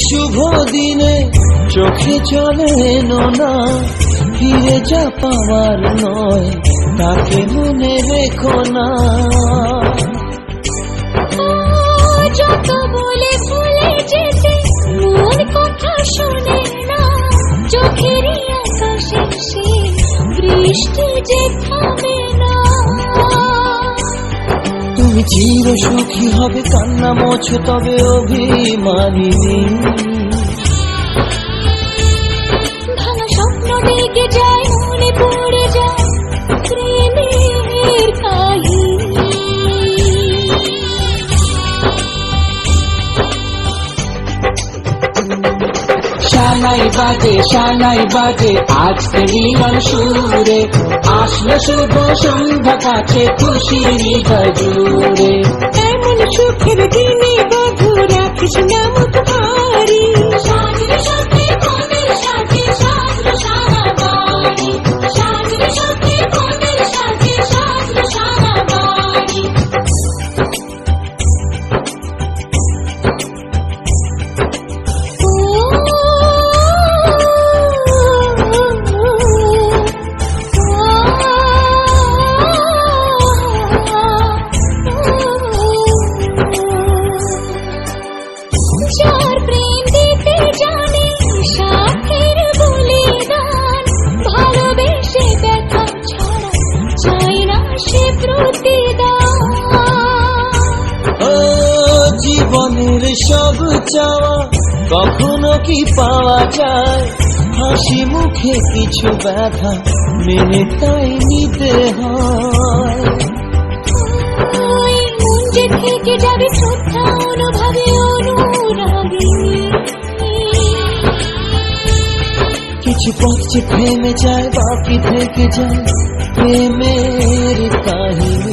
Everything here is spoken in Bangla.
শুভ দিনে চোখে চলে নোনা, ফিরে যা পাওয়ার নয় তাকে মনে রেখো না। যত বলে ভুলে যেতে মন কথা শোনে না, চোখেরই আকাশে সে বৃষ্টি যে থামে না। তুমি চির সুখী হবে কান্না মোছো তবে অভিমানিনী। ভাঙা স্বপ্ন ডেকে যায় মনে পড়ে যায় প্রেমের কাহিনী। শানাই বাজে আজকে মিলন সুরে, আসলো শুভ সন্ধ্যা কাছে খুশি হৃদয় জুড়ে। এমন সুখের দিনে বধূ রাখিস না মুখ ভারী, সাজরে সাথে মনের সাথে সাজলো সারা বাড়ি, সাজরে সাথে মনের সাথে সাজলো সারা বাড়ি। যার প্রেম দিতে জানে সাথের বলিদান, ভালোবেসে দেখা ছাড়া চাই না সে প্রতিদান। ও জীবনের সব চাওয়া কখনো কি পাওয়া যায়, হাসি মুখে কিছু ব্যথা মেনে তাই নিতে হয়। মন যে থেকে যাবে শ্রদ্ধা অনুভবে অনুরাগিনী, কিছু পথ যে থেমে যায় বাকি থেকে যায় প্রেমের কাহিনী।